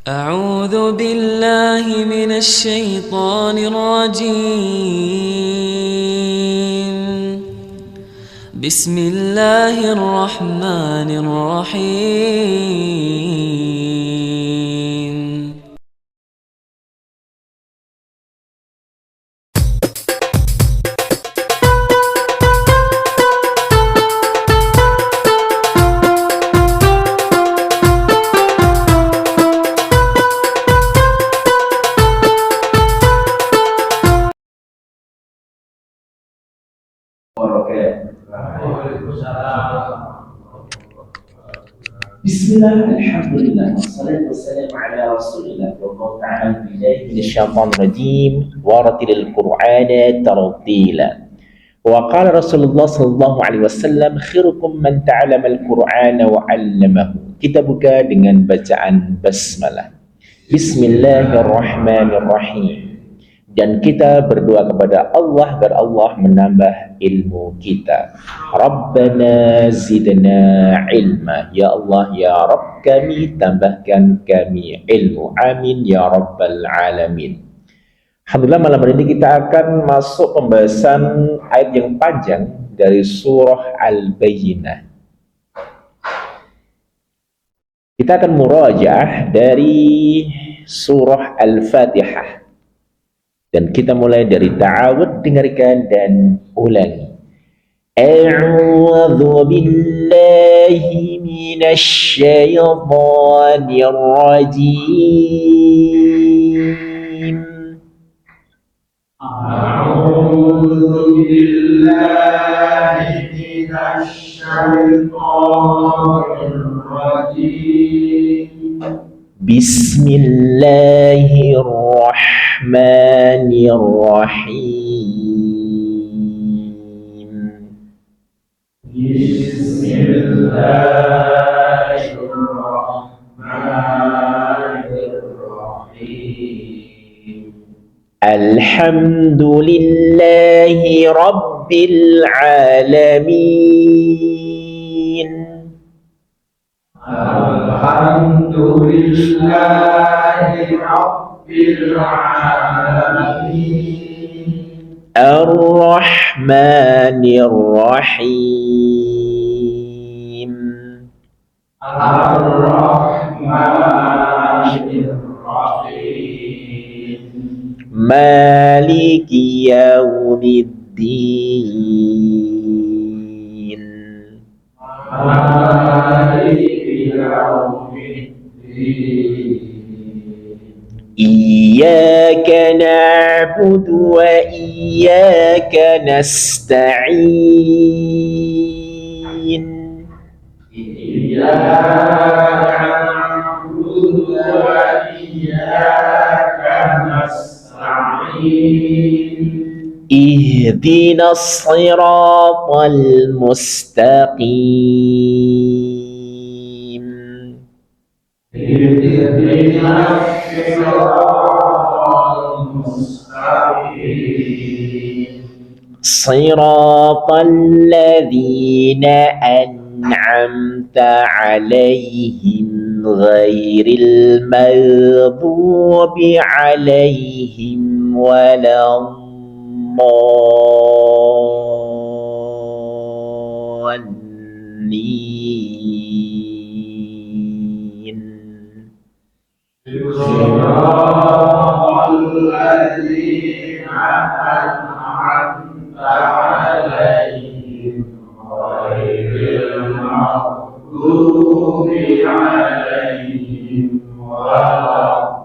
أعوذ بالله من الشيطان الرجيم. بسم الله الرحمن الرحيم. Bismillah, alhamdulillah, wassalatu wassalamu ala rasulillah. Wallahu ta'ala billahi minasyaitonir rajim. Waratilil Qur'ana tartila. Wa qala Rasulullah sallallahu alaihi wasallam, khairukum man ta'allamal Qur'ana wa 'allamahu. Kita buka dengan bacaan basmalah. Bismillahirrahmanirrahim. Dan kita berdoa kepada Allah agar Allah menambah ilmu kita. Rabbana zidna ilma. Ya Allah, ya Rabb kami, tambahkan kami ilmu. Amin ya Rabbal alamin. Alhamdulillah, malam hari ini kita akan masuk pembahasan ayat yang panjang dari surah Al-Bayyinah. Kita akan murajaah dari surah Al-Fatihah. Dan kita mulai dari ta'awud, dengarkan dan ulangi. A'udzu billahi minasy syaithanir rajim. A'udzu billahi minasy syaithanir rajim. Bismillahirrahmanirrahim. Bismillahirrahmanirrahim. Alhamdulillahi Rabbil alamin. Alhamdulillahi Rabbil alamin. Ar-Rahmanir Rahim. Ar-Rahmanir Rahim. Maliki Yaumiddin. Maliki yaumiddin. Iyyaka na'budu wa iyyaka nasta'in. Iyyaka na'budu wa iyyaka nasta'in. Ihdinas siratal mustaqim. Ihdinas siratal mustaqim. Siratal ladzina an'amta 'alaihim ghairil maghdubi 'alaihim waladdallin. Siratal ladzina an'amta 'alaihim ghairil maghdubi 'alaihim waladdallin.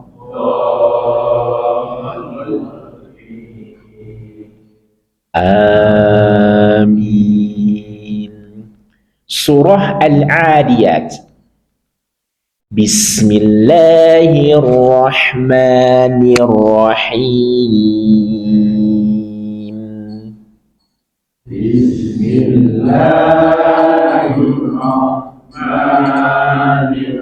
Amin. Surah Al-Adiyat. Bismillahirrahmanirrahim. Bismillahirrahmanirrahim.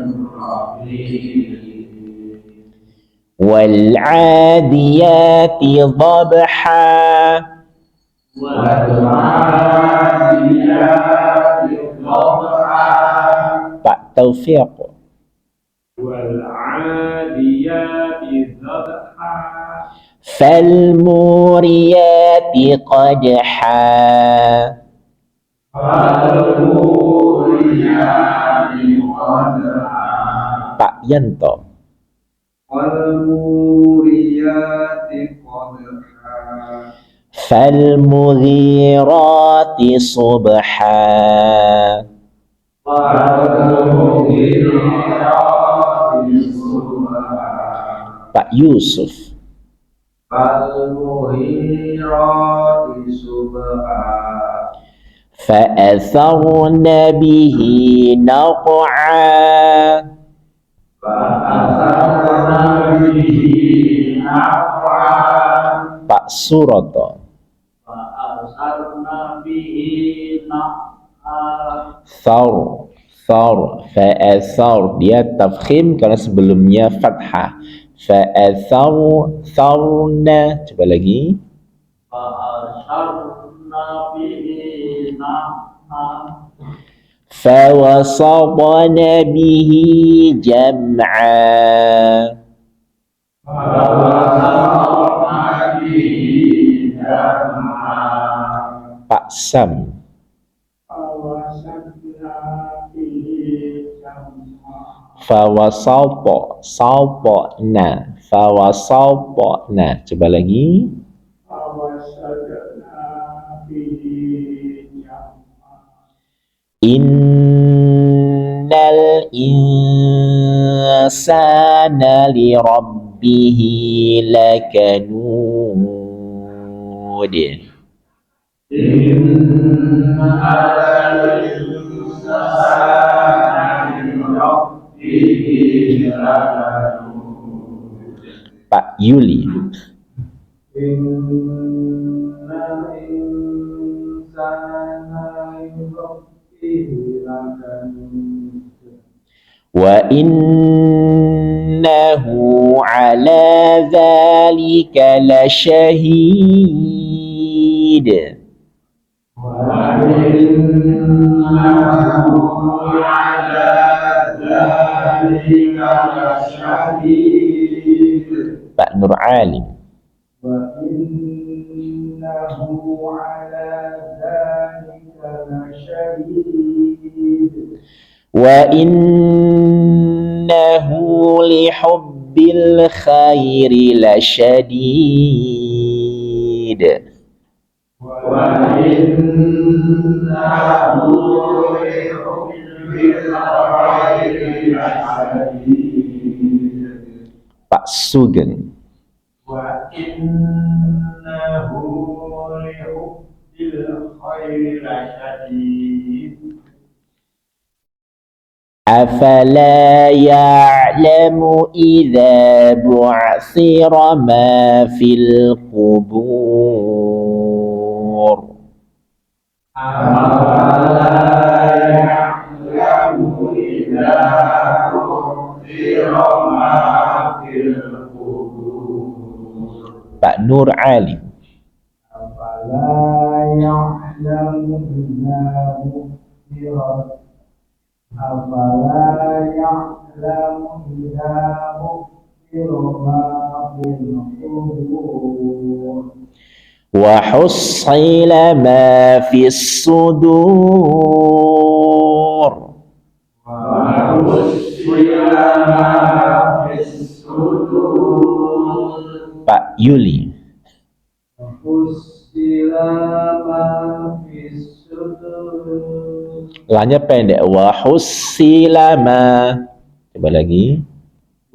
Wal-'adiyati dhabha. Wal-'adiyati dhabha. Pak Taufiq. Wal-'adiyati فالعاديات ضبحا فالموريات قدحا فالموريات قدحا Pak Yanto. فالموريات قدحا فالمغيرات صبحا فالمغيرات صبحا Pak Yusuf. فالمغيرات صبحا فأثرن به نقعا فأثرن به نقعا Pak Suroto. فأرسلنا به نقعا Thawr. Fa'athar. Dia tafkhim karena sebelumnya fathah. Fa'atharna. Coba lagi. فأرسلنا به نقعا فوسطن به جمعا فوسطنا به جمعا Pak Sam. فوسطنا به جمعا Fawasapna. Coba lagi. فوسطنا به جمعا Innal insana li rabbihi lakanud. إن الإنسان لربه لكنود Pak Yuli. إن الإنسان لربه لكنود Wa innahu ala dhalika lashahid. وإنه على ذلك لشهيد Pak Nur Alim. وإنه على ذلك لشهيد Wa innahu lihubbil khairi lashadid. وإنه لحب الخير لشديد Pak Sugeng. وإنه لحب الخير لشديد أفلا يعلم إذا بعثر ما في القبور. أفلا يعلم إذا بعثر ما في القبور Pak Nur Alim. أفلا يعلم إذا بعثر أفلا يعلم إذا بعثر ما في القبور وحصل ما في الصدور. وحصل ما في الصدور Pak Yuli. وحصل ما في الصدور Lanya pendek. Wahussila ma. Coba lagi.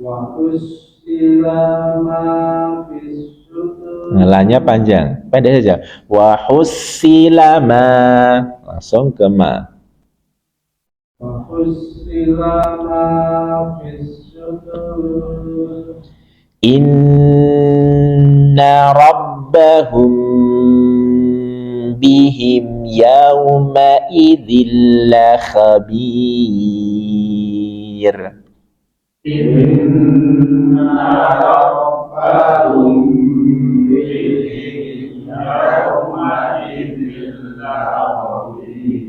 وحصل ما في الصدور Lanya panjang. Pendek saja. Wahussila ma. Langsung ke ma. وحصل ما في الصدور Inna rabbahum bihim yawma idzil la khabir. إن ربهم بهم يومئذ لخبير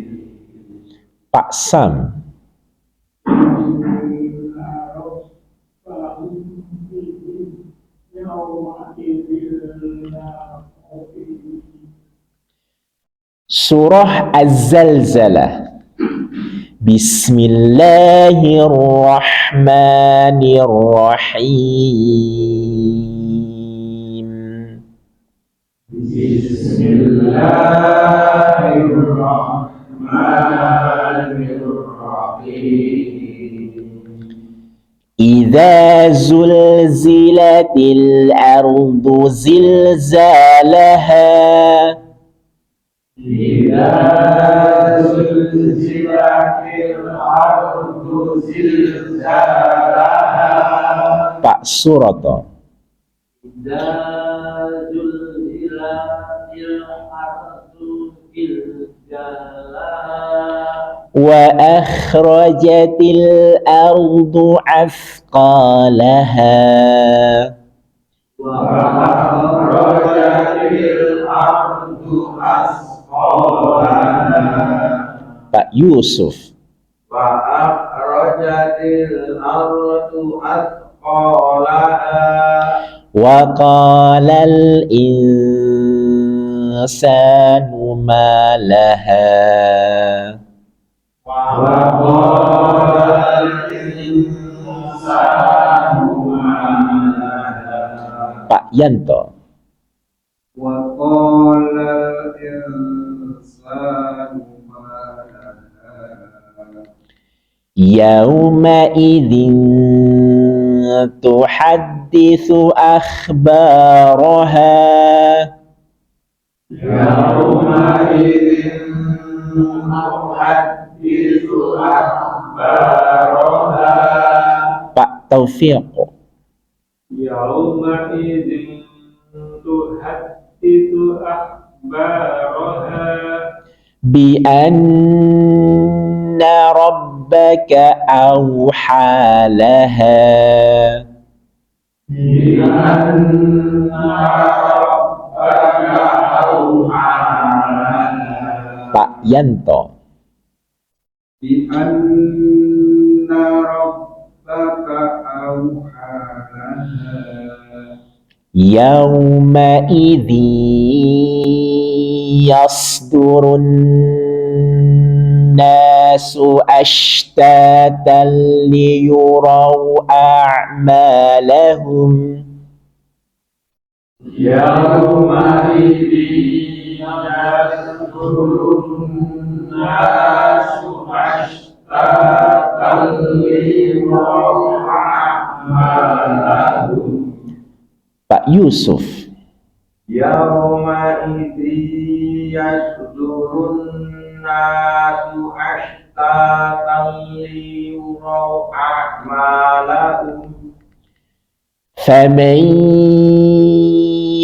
Pak Sam. إن ربهم Surah Az-Zalzalah. Bismillahirrahmanirrahim. Idza zulzilatil ardu zilzalaha. Pak Surata. Wa akhrajatil ardu athqalaha. Pak Yusuf. Wa qalal insanu ma laha. Pak Yanto. Yauma idzin tuhadditsu akhbaraha. Pak Taufiq. Yauma idzin tuhadditsu akhbaraha Bi anna rabbaka awha laha. Pak Yanto. Bi anna rabbaka awha laha Yauma idzi yasdurun nasu ashtatan liyuraw a'malahum. Yauma idzin yasdurun nasu ashtatan liyuraw a'malahum. Pak Yusuf. Yauma idzin yasdurun nasu ashtatan liyuraw a'malahum. فمن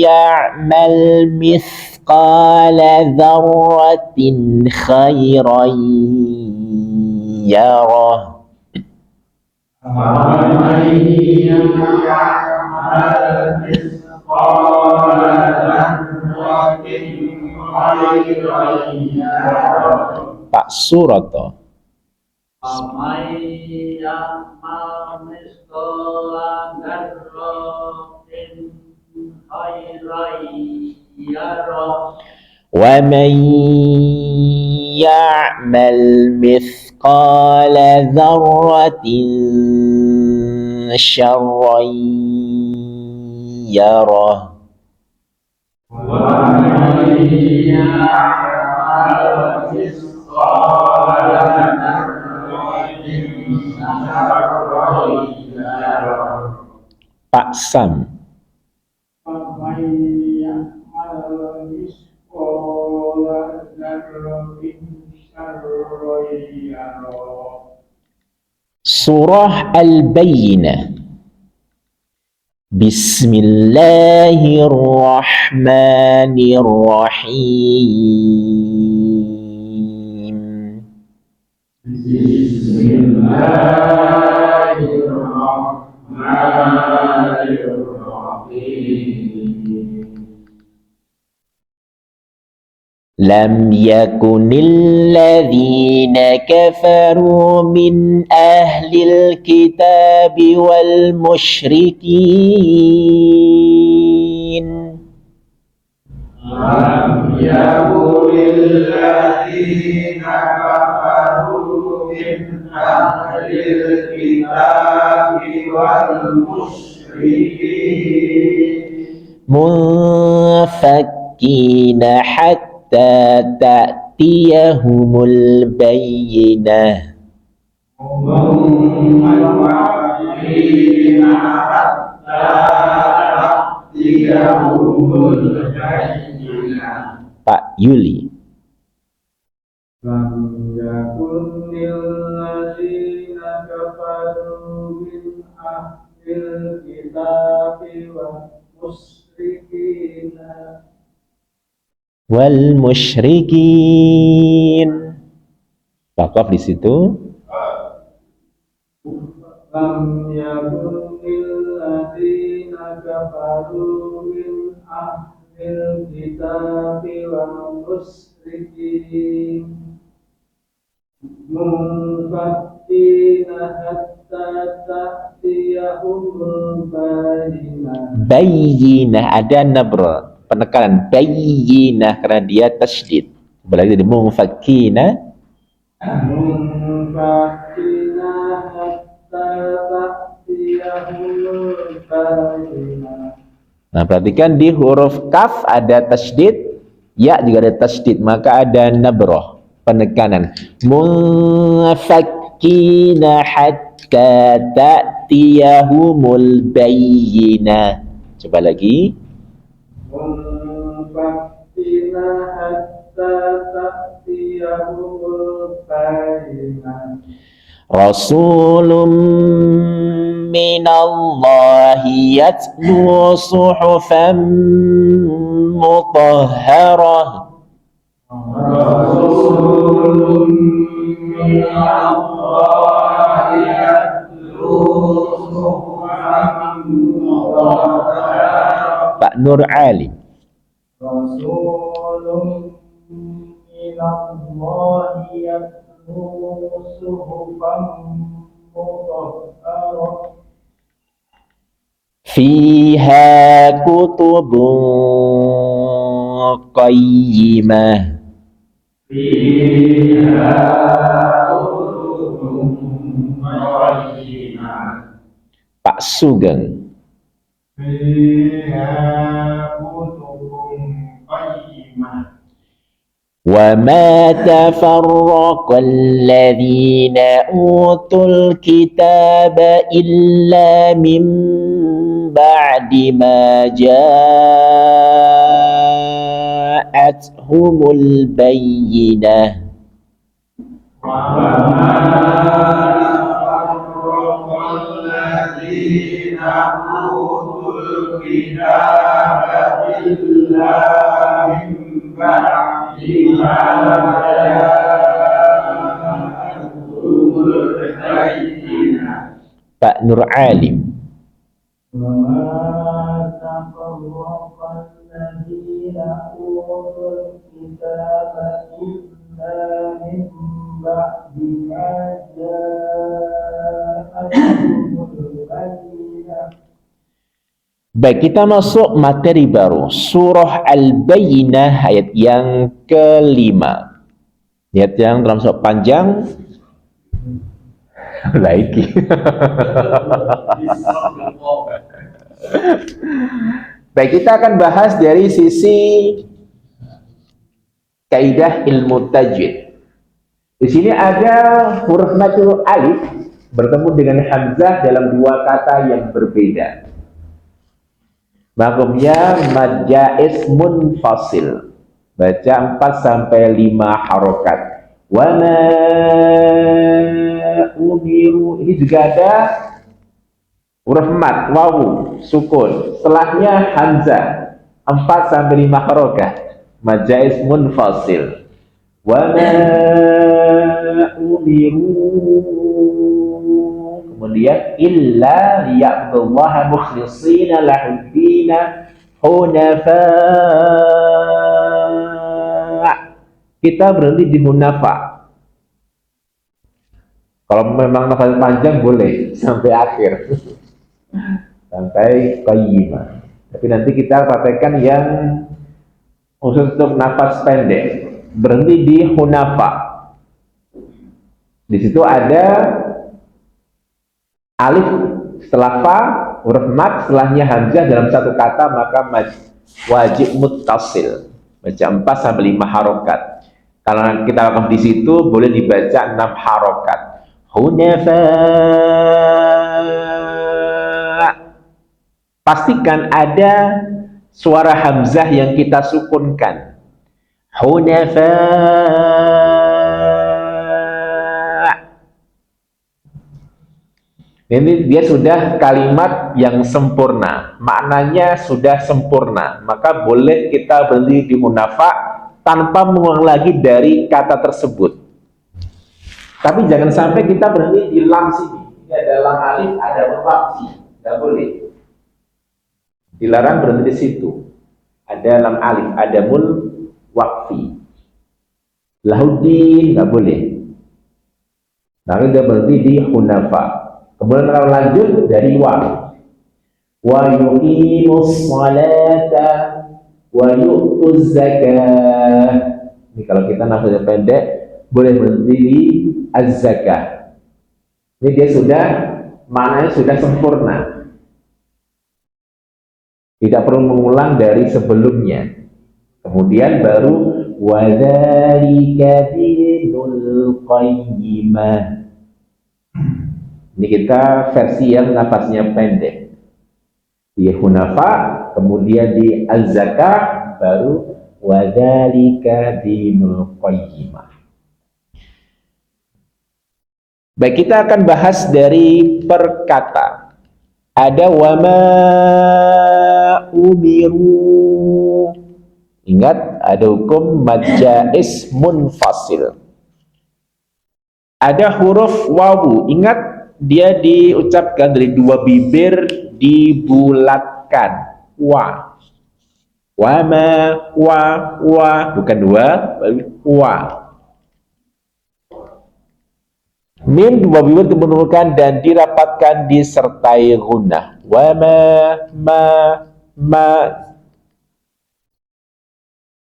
يعمل مثقال ذرة خيرا يره. فمن يعمل مثقال ذرة خيرا يره. Pak Surata. فمن يعمل مثقال ذرة خيرا يره. ومن يعمل مثقال ذرة شرا يره. ومن يعمل مثقال ذرة شرا يره. Pak Sam. فمن يعمل مثقال ذرة شرا يره. Surah Al-Bayyinah. Bismillahirrahmanirrahim. Bismillahirrahmanirrahim. Lam yakunil ladzina kafaru min ahlil kitabi wal musyrikin. لم يكن الذين كفروا من أهل الكتاب والمشركين منفكين حتى تأتيهم البينة منفكين حتى تأتيهم البينة Pak Yuli. لم يكن الذين كفروا من أهل الكتاب والمشركين Wal musyrikin. Wakaf di situ. لم يكن الذين كفروا من أهل الكتاب والمشركين منفكين حتى تأتيهم البينة. Bayyinah, ada nabra, penekanan bayyinah karena dia tasydid. Berarti dari munfakkina. منفكين حتى تأتيهم البينة. Nah, perhatikan di huruf kaf ada tasydid, ya juga ada tasydid, maka ada nabrah, penekanan. Munfakkina hatta ta'tiyahumul bayyinah. Coba lagi. منفكين حتى تأتيهم البينة. Rasulun minallahi yatlu suhufan mutahharah. رسول من الله يتلو صحفا مطهرة. Pak Nur Alim. رسول من الله يتلو صحفا مطهرة. Fiha kutubun qayyimah. فيها كتب قيمة. Pak Sugeng. فيها كتب قيمة. وما تفرق الذين أوتوا الكتاب إلا من بعد ما جاءتهم البينة. وما تفرق الذين أوتوا الكتاب إلا من بعد ما جاءتهم البينة. Pak Nur Alim. وما تفرق الذين أوتوا الكتاب إلا من بعد ما جاءتهم البينة. Baik, kita masuk materi baru. Surah Al-Bayyinah ayat yang kelima. Ayat yang termasuk panjang. Lagi. Baik, kita akan bahas dari sisi kaidah ilmu tajwid. Di sini ada huruf matul alif bertemu dengan hamzah dalam dua kata yang berbeda. Makumnya mad jaiz munfasil. Baca 4 sampai 5 harokat. Wa ma umiru. Ini juga ada huruf mad, wawu, sukun. Setelahnya hamzah. 4 sampai 5 harokat. Mad jaiz munfasil. Wa ma umiru. Kemudian illa liya'budullaha mukhlishina lahuddina hunafa. kita berhenti di hunafa. Kalau memang nafas panjang boleh sampai akhir. Sampai qayyimah. Tapi nanti kita praktekkan yang khusus untuk nafas pendek. Berhenti di hunafa. Di situ ada alif setelah fa, huruf mat setelahnya hamzah dalam satu kata, maka wajib muttasil. Baca 4 sampai 5 harokat. Kalau kita lakukan di situ boleh dibaca 6 harokat. Hunafa. Pastikan ada suara hamzah yang kita sukunkan. Hunafa. Ini dia sudah kalimat yang sempurna, maknanya sudah sempurna, maka boleh kita berhenti di hunafa tanpa mengulang lagi dari kata tersebut. Tapi jangan sampai kita berhenti di lam sini. Ini ada lam alif, ada waqfi, tidak boleh. Dilarang berhenti di situ. Ada lam alif, ada mul waqfi. Lahuddin, nggak boleh. Nah, kita berhenti di hunafa. Kemudian kalau lanjut dari wa yuqimus sholata wa yu'tuz zakah. Ini kalau kita nafasnya pendek boleh berhenti di az-zakah. Ini dia sudah maknanya sudah sempurna. Tidak perlu mengulang dari sebelumnya. Kemudian baru wa dzalika dinul qayyimah. Ini kita versi yang nafasnya pendek. Di hunafa, kemudian di az-zakah, baru wadzalika dinul qayyimah. Baik, kita akan bahas dari per kata. Ada wama umiru. Ingat, ada hukum mad jaiz munfasil. Ada huruf wawu. Ingat, dia diucapkan dari dua bibir dibulatkan. Wa. Wama, wa. Bukan dua, wa. Mim dua bibir dibenturkan dan dirapatkan disertai gunnah. Wama, ma.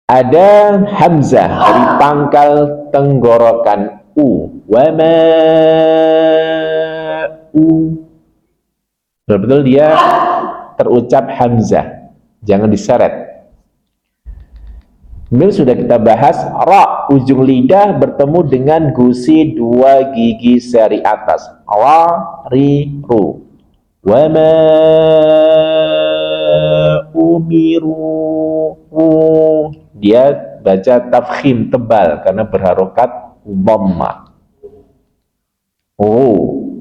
Ada hamzah dari pangkal tenggorokan u. Wama betul-betul dia terucap hamzah, jangan diseret. Mim sudah kita bahas. Ra, ujung lidah bertemu dengan gusi dua gigi seri atas. Ra, ri, ru. Wama umiru. Dia baca tafkhim tebal karena berharokat dhamma.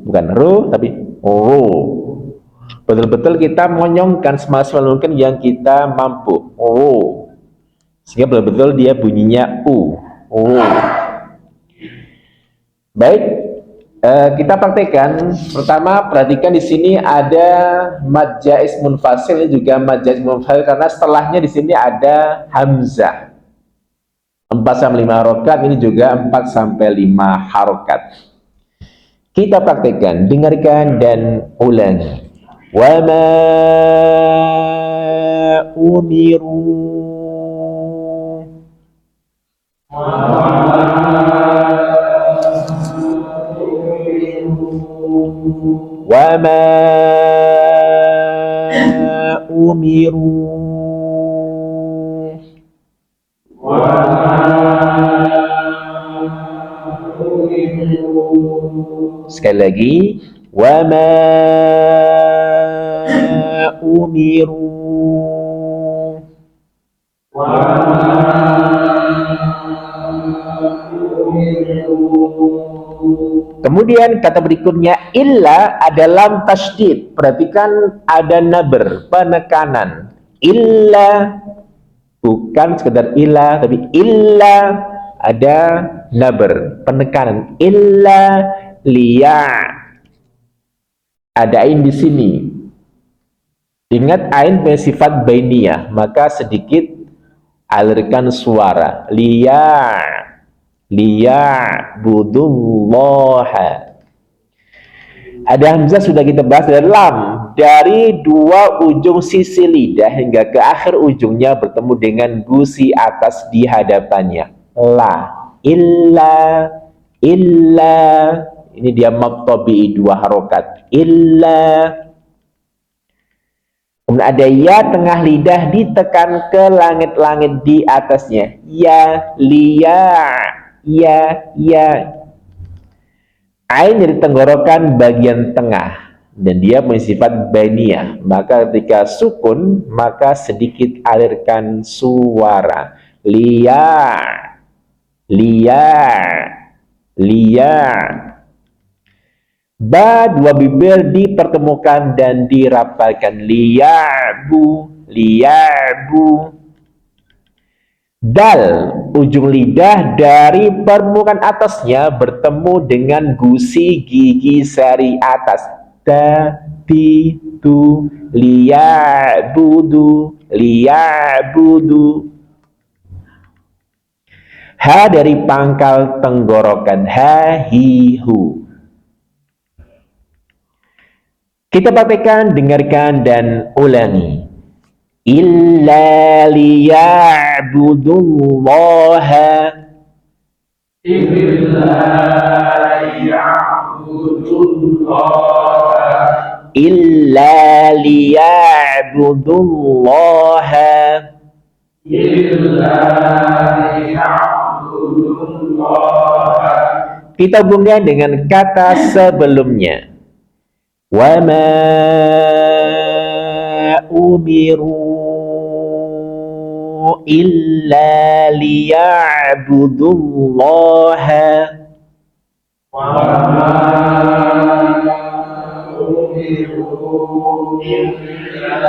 Bukan ru tapi betul-betul kita monyongkan semaksimal mungkin yang kita mampu. Sehingga betul-betul dia bunyinya u. Baik, kita praktekkan. Pertama, perhatikan di sini ada mad jaiz munfasil, juga mad jaiz munfasil karena setelahnya di sini ada hamzah. 4 sampai 5 harokat, ini juga 4 sampai 5 harokat. Kita praktekkan, dengarkan dan ulangi. Wa ma umiru. Wa ma umiru. Sekali lagi, wa ma umiru. Kemudian kata berikutnya illa ada lam tasydid. Perhatikan ada nabr, penekanan. Illa bukan sekedar illa, tapi illa ada nabr, penekanan. Illa liya. Ada ain di sini. Ingat ain punya sifat bainiyah, maka sedikit alirkan suara. Liya'budullaha. Ada hamzah sudah kita bahas, dan lam dari dua ujung sisi lidah hingga ke akhir ujungnya bertemu dengan gusi atas di hadapannya. Illa. Ini dia mad tabi'i, dua harokat. Illa. Kemudian ada ya tengah lidah ditekan ke langit-langit di atasnya. Ya. Ain dari tenggorokan bagian tengah dan dia bersifat baniyah. Maka ketika sukun maka sedikit alirkan suara. Liya. Ba dua bibir dipertemukan dan dirapalkan. Liya'bu. Dal ujung lidah dari permukaan atasnya bertemu dengan gusi gigi seri atas. Liya'budu. Ha dari pangkal tenggorokan. Hu. Kita praktekkan, dengarkan dan ulangi. Illa liya'budullaha. Illa liya'budullaha. Kita hubungkan dengan kata sebelumnya. Wa ma umiru illa liya'budullaha. Wa ma umiru illa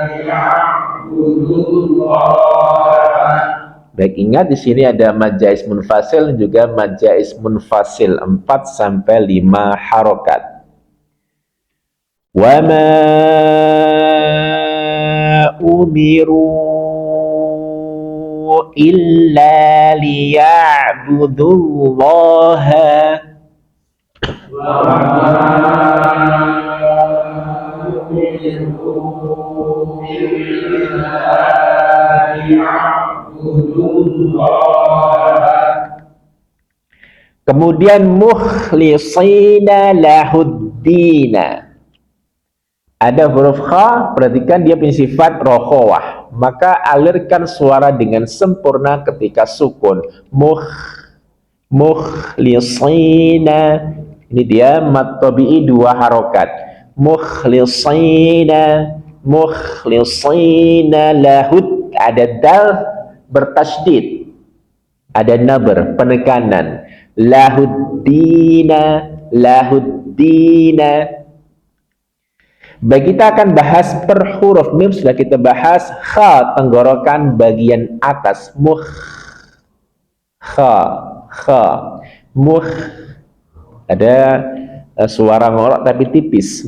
liya'budullaha. Baik, ingat di sini ada mad jaiz munfasil dan juga mad jaiz munfasil 4 sampai 5 harokat. Wa ma umiru illa liya'budullaha. Wa ma umiru illa kemudian mukhlisina lahuddina. Ada huruf kha, perhatikan dia punya sifat rokhawah. Maka alirkan suara dengan sempurna ketika sukun. Mukhlisina. Ini dia mad tabi'i dua harokat. Mukhlisina lahud. Ada dal bertasydid, ada naber penekanan. Lahuddina. Baik, kita akan bahas per huruf. Mim sudah kita bahas. Kha tenggorokan bagian atas. Kha. Ada suara ngorok tapi tipis.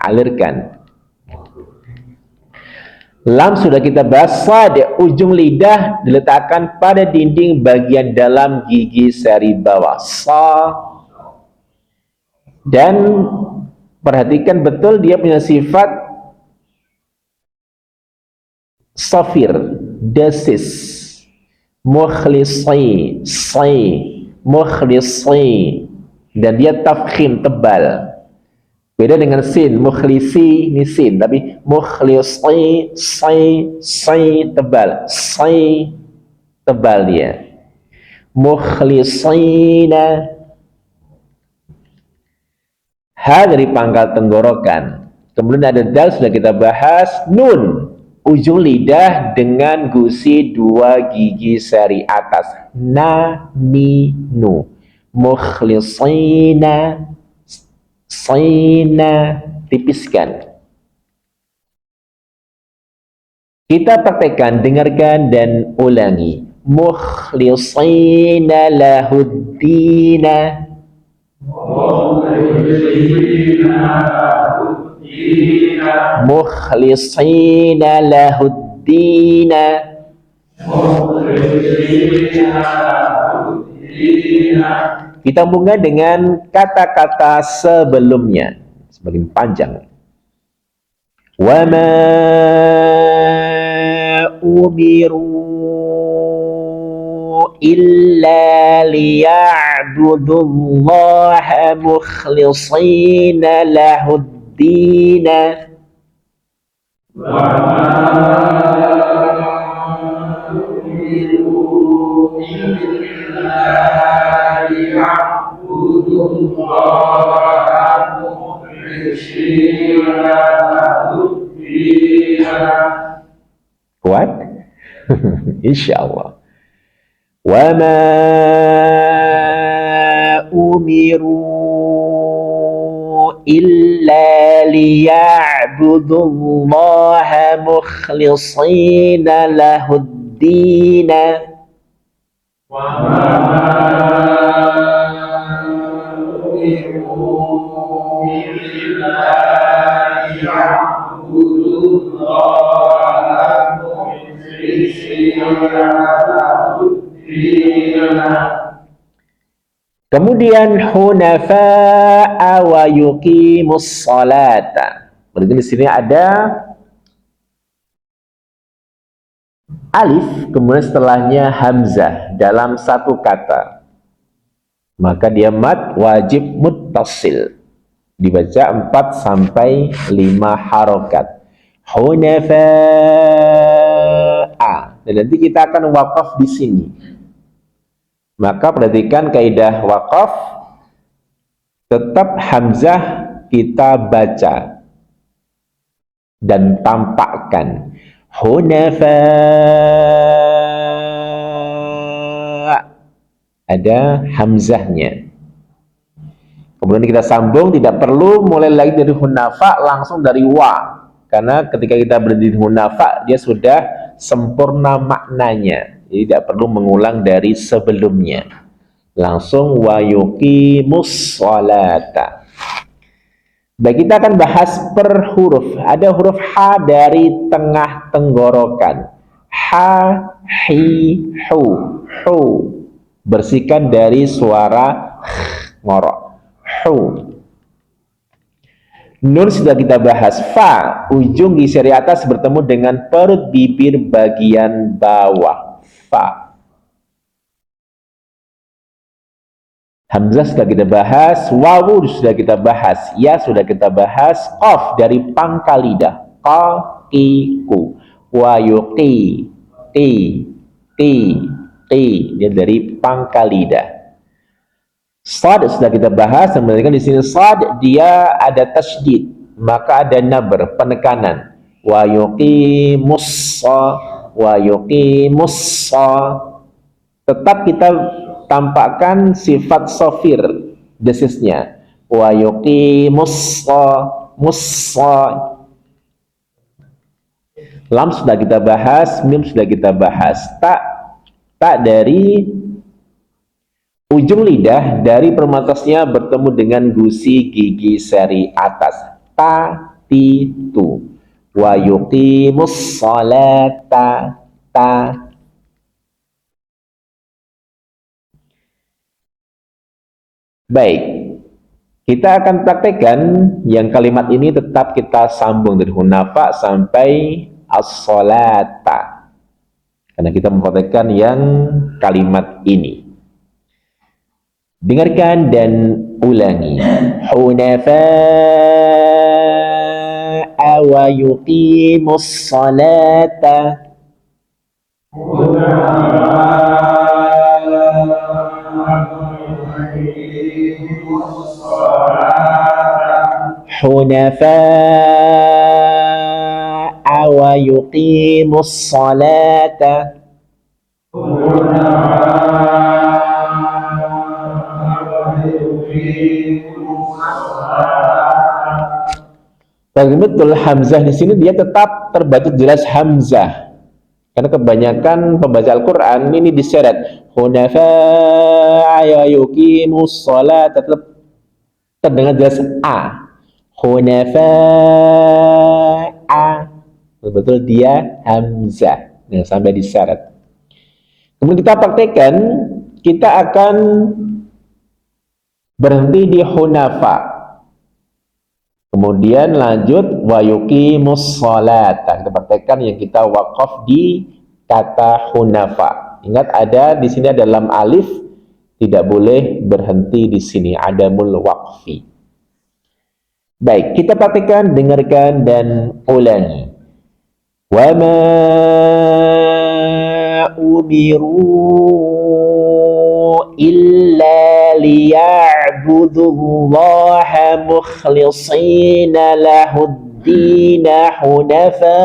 Alirkan. Lam sudah kita bahas. Sad ujung lidah diletakkan pada dinding bagian dalam gigi seri bawah. Dan perhatikan betul dia punya sifat safir, desis. Mukhlisi, dan dia tafkhim, tebal. Beda dengan sin, mukhlisi ini sin, tapi mukhlisi, tebal dia. Mukhlisina. Ha dari pangkal tenggorokan. Kemudian ada dal sudah kita bahas. Nun ujung lidah dengan gusi dua gigi seri atas. Nu. Mukhlisina. Tipiskan. Kita praktekkan, dengarkan dan ulangi. Mukhlisina lahuddina. Mukhlisina lahuddina. Kita bunga dengan kata-kata sebelumnya semakin panjang. Wa ma umiru illa liya'budullaha mukhlishina lahuddina. Kuat? Insyaallah. Wa ma umiru illa liya'budullaha mukhlishina lahuddina. Kemudian hunafa'a wa yuqimus salata. Berarti di sini ada alif, kemudian setelahnya hamzah dalam satu kata. Maka dia mad wajib muttasil. Dibaca 4 sampai 5 harokat. Hunafa'a. Dan nanti kita akan waqaf di sini. Maka perhatikan kaidah waqaf, tetap hamzah kita baca dan tampakkan. Hunafa, ada hamzahnya. Kemudian kita sambung, tidak perlu mulai lagi dari hunafa, langsung dari wa. Karena ketika kita berhenti di hunafa, dia sudah sempurna maknanya. Jadi tidak perlu mengulang dari sebelumnya. Langsung wa yuqimus sholata. Baik, kita akan bahas per huruf. Ada huruf H dari tengah tenggorokan. Ha, hi, hu. Hu. Bersihkan dari suara ngorok. Hu. Nun sudah kita bahas. Fa, ujung di seri atas bertemu dengan perut bibir bagian bawah. Fa. Hamzah sudah kita bahas, wawu sudah kita bahas, ya sudah kita bahas, qaf dari pangkal lidah, qa, qi, ku, wa yuqi, qi, dia dari pangkal lidah. Shad sudah kita bahas, sebenarnya di sini shad dia ada tasydid, maka ada nabr, penekanan. Wa yuqimus, wa yuqimus. Tetap kita tampakkan sifat sofir desisnya. Wa yuqimus mussa. Lam sudah kita bahas, mim sudah kita bahas. Tak dari ujung lidah dari permatasnya bertemu dengan gusi gigi seri atas. Ta, ti, tu. Wa yuqimus salata, ta. Baik, kita akan praktekkan yang kalimat ini tetap kita sambung dari hunafa sampai as-salata. Karena kita mempraktekkan yang kalimat ini. Dengarkan dan ulangi. Hunafa'a wa yuqimus salata. Hunafa'a wa yuqimus salata. Betul, hamzah di sini dia tetap terbaca jelas hamzah. Karena kebanyakan pembaca Al-Quran ini diseret. Hunafa'a wa yuqimus salata, tetap terdengar jelas a. hunafa'a. Betul dia hamzah. Nah, sampai di syarat. Kemudian kita praktekkan, kita akan berhenti di hunafa. Kemudian lanjut wa yuqimus sholata. Kita praktekkan yang kita wakaf di kata hunafa. Ingat ada di sini ada lam alif, tidak boleh berhenti di sini, adamul waqfi. Baik, kita praktekkan, dengarkan dan ulangi. Wa ma umiru illa liya'budullaha mukhlishina lahud-din hunafa.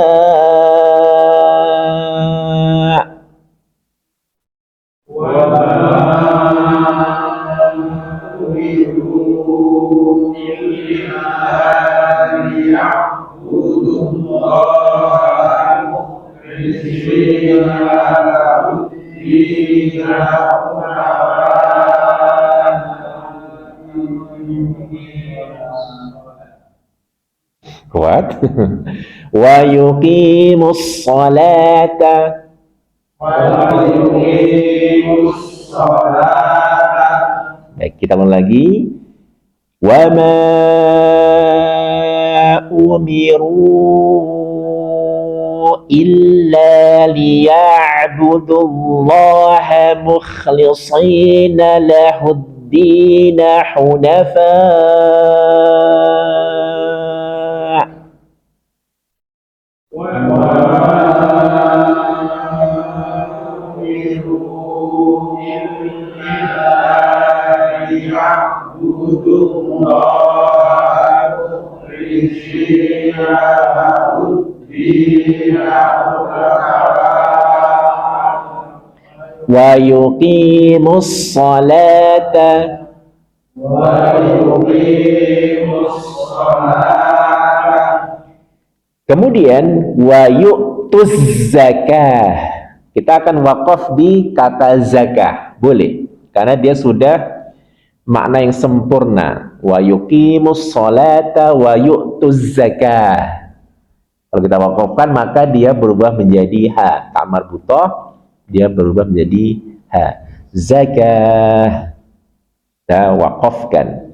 Kuat. Wa yuqimus salata. Baik, kita mulai lagi. Wa ma umiru illa liya'budullaha mukhlishina lahud-din hunafa. Wa yuqimus salata. Kemudian wa yu'tuz zakah. Kita akan wakaf di kata zakah. Boleh, karena dia sudah makna yang sempurna. Wa yuqimus salata wa yu'tuz zakah. Kalau kita wakafkan maka dia berubah menjadi ha. Tak marbutoh, dia berubah menjadi ha. Zakah. Kita wakafkan.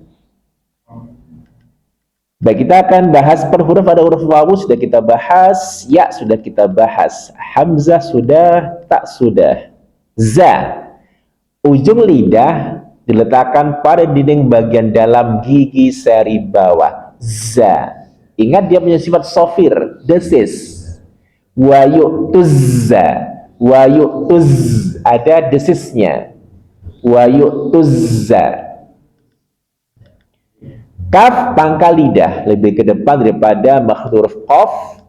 Baik, kita akan bahas per huruf. Ada huruf wawu sudah kita bahas, ya sudah kita bahas, hamzah sudah, tak sudah. Za, ujung lidah diletakkan pada dinding bagian dalam gigi seri bawah. Za, ingat dia punya sifat sofir, desis. Wa yu'tuzza, wa yu'tuz, ada desisnya. Wa yu'tuzza. Kaf pangkal lidah lebih ke depan daripada makhraj huruf qaf.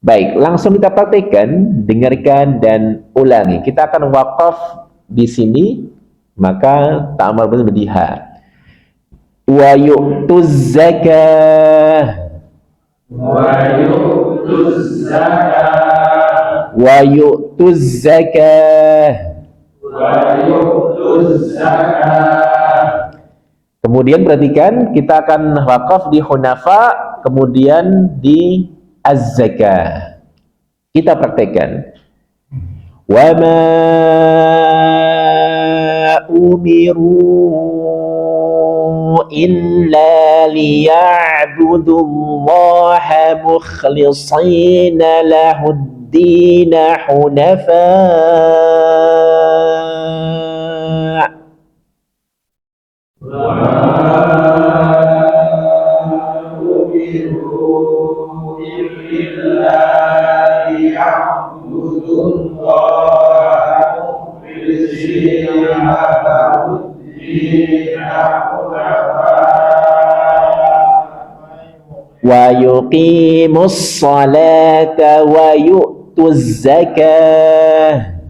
Baik, langsung kita praktekkan, dengarkan dan ulangi. Kita akan wakaf di sini, maka ta'amar menjadi ha. Wa yu'tuz zakah. Wa yu'tuz zakah. Wa yu'tuz zakah. Wa yu'tuz zakah. Kemudian perhatikan, kita akan wakaf di hunafa, kemudian di az-zakah. Kita praktekkan. Wa ma umiru illa liya'budullaha mukhlishina lahud-din hunafa. Wa yuqimus salata wa yu'tuz zakah.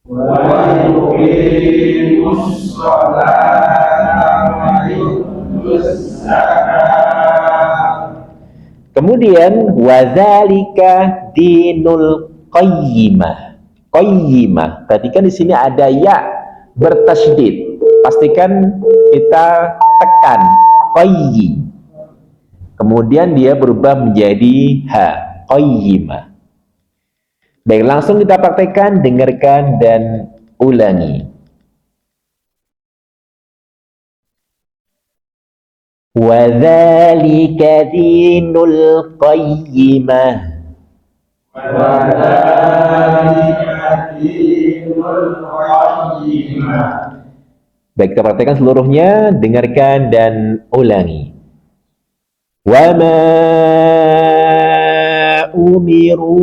Wa yuqimus salata wa yu'tuz zakah. Kemudian wadzalika dinul qayyimah. Qayyimah. Perhatikan di sini ada ya bertasydid. Pastikan kita tekan qayyim. kemudian dia berubah menjadi ha, qayyimah. Baik, langsung kita praktekkan, dengarkan dan ulangi. Wa dzalika dinul qayyimah. Wa dzalika dinul qayyimah. Baik, kita praktekkan seluruhnya, dengarkan dan ulangi. Wa ma umiru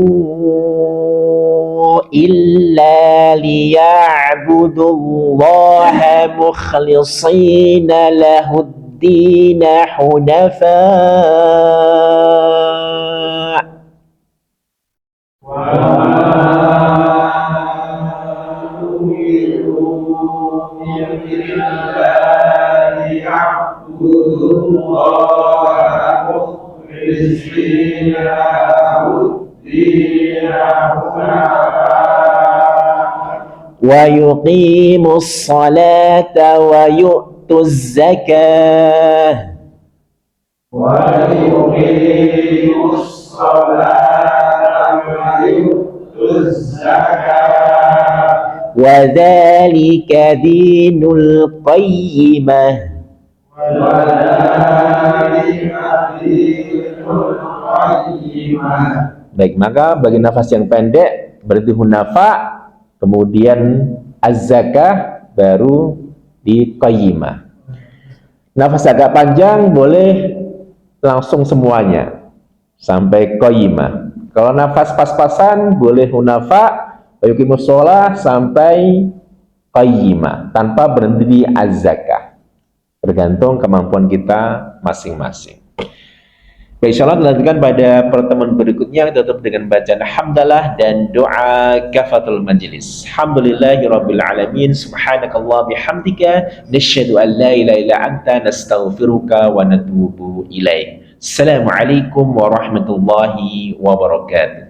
illa liya'budullaha mukhlishina lahud-din hunafa' wa yuqimus salata wa yu'tuz zakah wa dzalika dinul qayyimah. Baik, maka bagi nafas yang pendek berarti hunafa, kemudian az-zakah, baru di qayyimah. Nafas agak panjang boleh langsung semuanya sampai qayyimah. Kalau nafas pas-pasan boleh hunafa, yuqimus shalah sampai qayyimah tanpa berhenti di az-zakah. Tergantung kemampuan kita masing-masing. Baik, insyaallah dilanjutkan pada pertemuan berikutnya. Kita tutup dengan bacaan hamdalah dan doa kafatul majlis. Alhamdulillahirabbil alamin. Subhanakallah bihamdika nasyhadu an la ilaha illa anta nastaghfiruka wa natubu ilaik. Assalamualaikum warahmatullahi wabarakatuh.